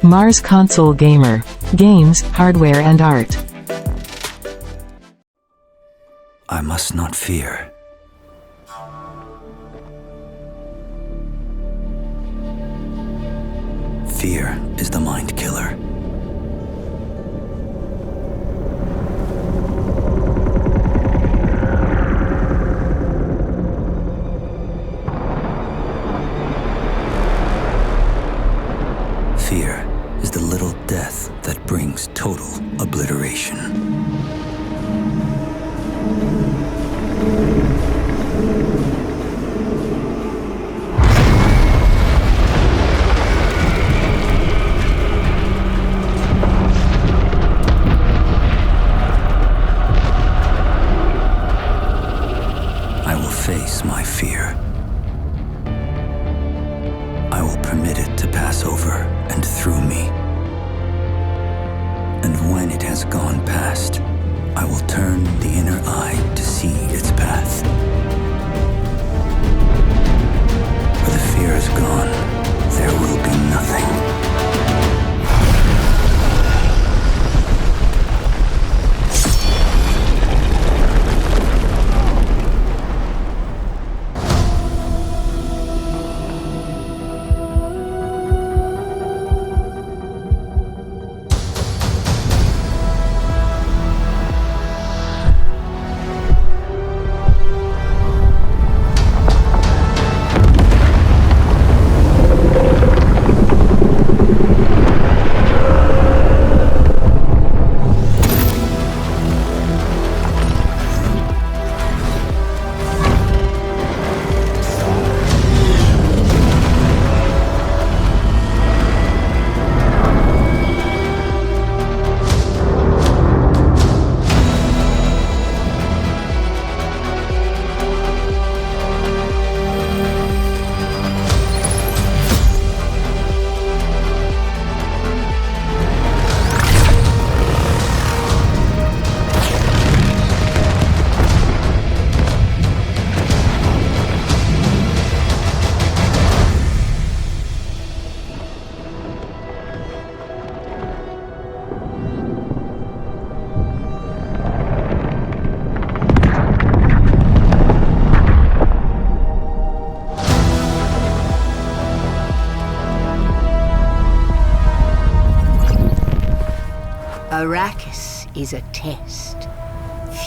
Mars console gamer. Games, hardware and art. I must not fear. Fear is the mind killer. Fear is the little death that brings total obliteration. I will face my fear. I will permit it to pass over and through me. And when it has gone past, I will turn the inner eye to see its path. Where the fear is gone, there will be nothing. Arrakis is a test.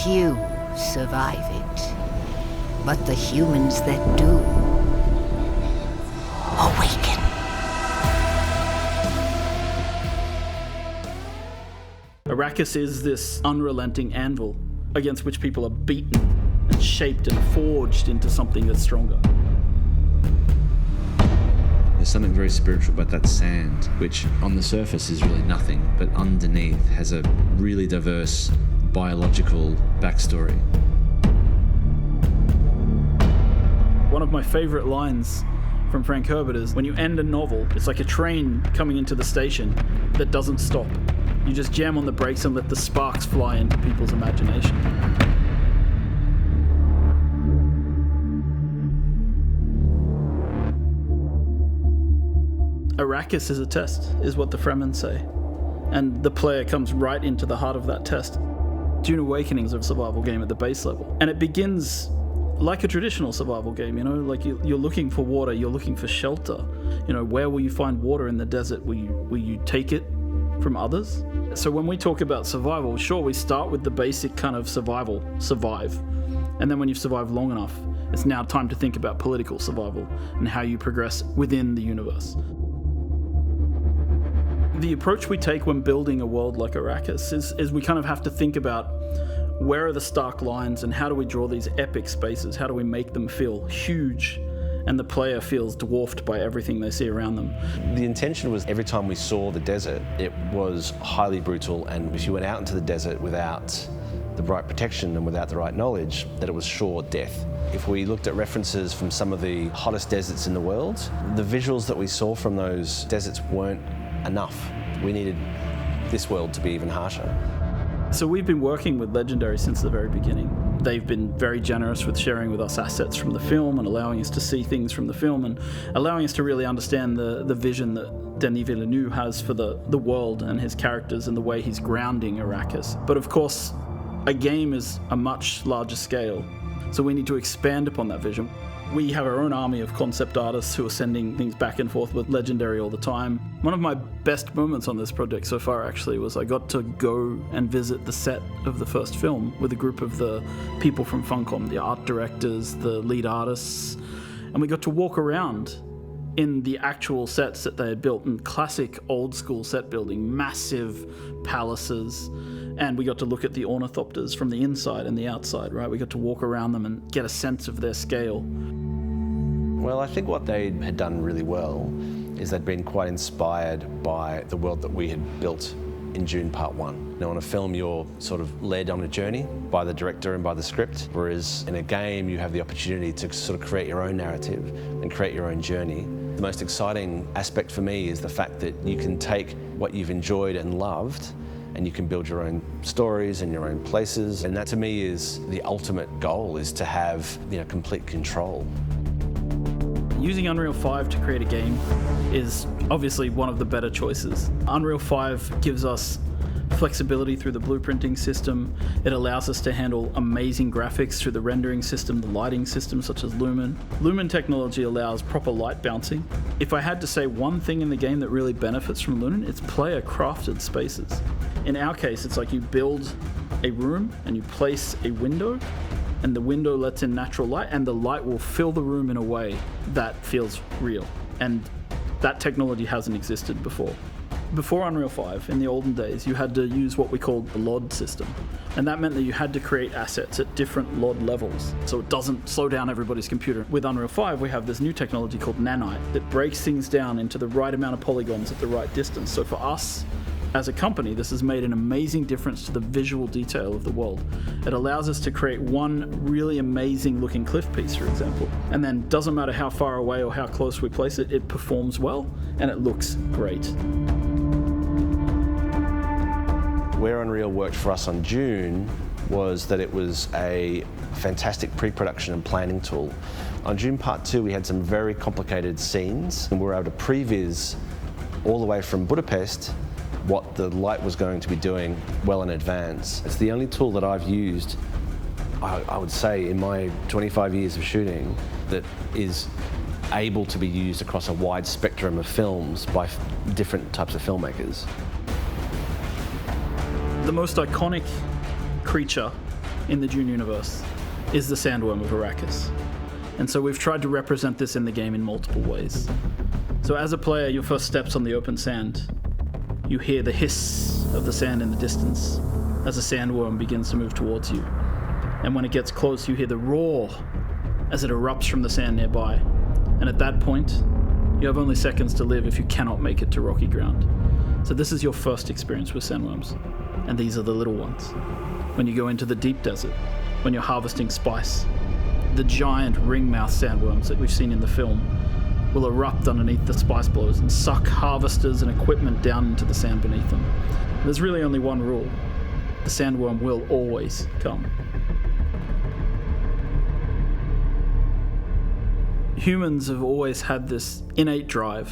Few survive it. But the humans that do awaken. Arrakis is this unrelenting anvil against which people are beaten and shaped and forged into something that's stronger. There's something very spiritual about that sand, which on the surface is really nothing, but underneath has a really diverse biological backstory. One of my favorite lines from Frank Herbert is, when you end a novel, it's like a train coming into the station that doesn't stop. You just jam on the brakes and let the sparks fly into people's imagination. Arrakis is a test, is what the Fremen say. And the player comes right into the heart of that test. Dune Awakening is a survival game at the base level. And it begins like a traditional survival game, you know, like you're looking for water, you're looking for shelter. You know, where will you find water in the desert? Will you take it from others? So when we talk about survival, sure, we start with the basic kind of survive. And then when you've survived long enough, it's now time to think about political survival and how you progress within the universe. The approach we take when building a world like Arrakis is we kind of have to think about where are the stark lines and how do we draw these epic spaces? How do we make them feel huge and the player feels dwarfed by everything they see around them? The intention was every time we saw the desert, it was highly brutal, and if you went out into the desert without the right protection and without the right knowledge, that it was sure death. If we looked at references from some of the hottest deserts in the world, the visuals that we saw from those deserts weren't enough. We needed this world to be even harsher. So we've been working with Legendary since the very beginning They've been very generous with sharing with us assets from the film and allowing us to see things from the film and allowing us to really understand the vision that Denis Villeneuve has for the world and his characters and the way he's grounding Arrakis. But of course, a game is a much larger scale, so we need to expand upon that vision. We have our own army of concept artists who are sending things back and forth with Legendary all the time. One of my best moments on this project so far actually was I got to go and visit the set of the first film with a group of the people from Funcom, the art directors, the lead artists, and we got to walk around in the actual sets that they had built in classic old school set building, massive palaces, and we got to look at the ornithopters from the inside and the outside, right? We got to walk around them and get a sense of their scale. Well, I think what they had done really well is they'd been quite inspired by the world that we had built in Dune Part 1. Now, in a film, you're sort of led on a journey by the director and by the script, whereas in a game, you have the opportunity to sort of create your own narrative and create your own journey. The most exciting aspect for me is the fact that you can take what you've enjoyed and loved and you can build your own stories and your own places. And that to me is the ultimate goal, is to have, complete control. Using Unreal 5 to create a game is obviously one of the better choices. Unreal 5 gives us flexibility through the blueprinting system. It allows us to handle amazing graphics through the rendering system, the lighting system such as Lumen. Lumen technology allows proper light bouncing. If I had to say one thing in the game that really benefits from Lumen, it's player crafted spaces. In our case, it's like you build a room and you place a window, and the window lets in natural light, and the light will fill the room in a way that feels real. And that technology hasn't existed before. Before Unreal 5, in the olden days, you had to use what we called the LOD system. And that meant that you had to create assets at different LOD levels, so it doesn't slow down everybody's computer. With Unreal 5, we have this new technology called Nanite that breaks things down into the right amount of polygons at the right distance. So for us, as a company, this has made an amazing difference to the visual detail of the world. It allows us to create one really amazing looking cliff piece, for example, and then doesn't matter how far away or how close we place it, it performs well and it looks great. Where Unreal worked for us on Dune was that it was a fantastic pre-production and planning tool. On Dune Part 2, we had some very complicated scenes, and we were able to previs all the way from Budapest what the light was going to be doing well in advance. It's the only tool that I've used, I would say, in my 25 years of shooting that is able to be used across a wide spectrum of films by different types of filmmakers. The most iconic creature in the Dune universe is the Sandworm of Arrakis. And so we've tried to represent this in the game in multiple ways. So as a player, your first steps on the open sand, you hear the hiss of the sand in the distance as the sandworm begins to move towards you. And when it gets close, you hear the roar as it erupts from the sand nearby. And at that point, you have only seconds to live if you cannot make it to rocky ground. So this is your first experience with sandworms. And these are the little ones. When you go into the deep desert, when you're harvesting spice, the giant ring-mouth sandworms that we've seen in the film will erupt underneath the spice blows and suck harvesters and equipment down into the sand beneath them. There's really only one rule. The sandworm will always come. Humans have always had this innate drive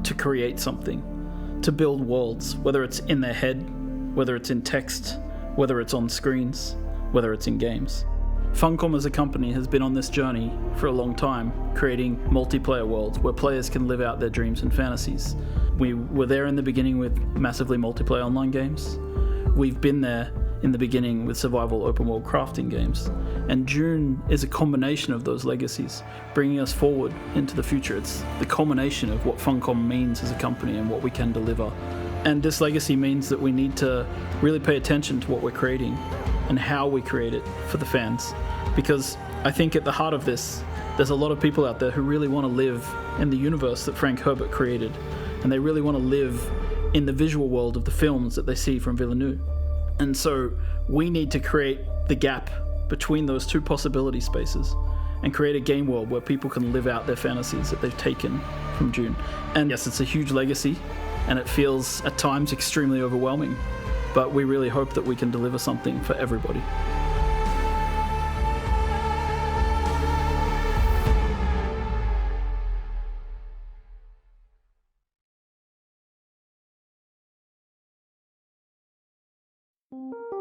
to create something, to build worlds, whether it's in their head, whether it's in text, whether it's on screens, whether it's in games. Funcom as a company has been on this journey for a long time, creating multiplayer worlds where players can live out their dreams and fantasies. We were there in the beginning with massively multiplayer online games. We've been there in the beginning with survival open world crafting games. And Dune is a combination of those legacies, bringing us forward into the future. It's the culmination of what Funcom means as a company and what we can deliver. And this legacy means that we need to really pay attention to what we're creating and how we create it for the fans. Because I think at the heart of this, there's a lot of people out there who really want to live in the universe that Frank Herbert created. And they really want to live in the visual world of the films that they see from Villeneuve. And so we need to create the gap between those two possibility spaces and create a game world where people can live out their fantasies that they've taken from Dune. And yes, it's a huge legacy, and it feels at times extremely overwhelming, but we really hope that we can deliver something for everybody. you.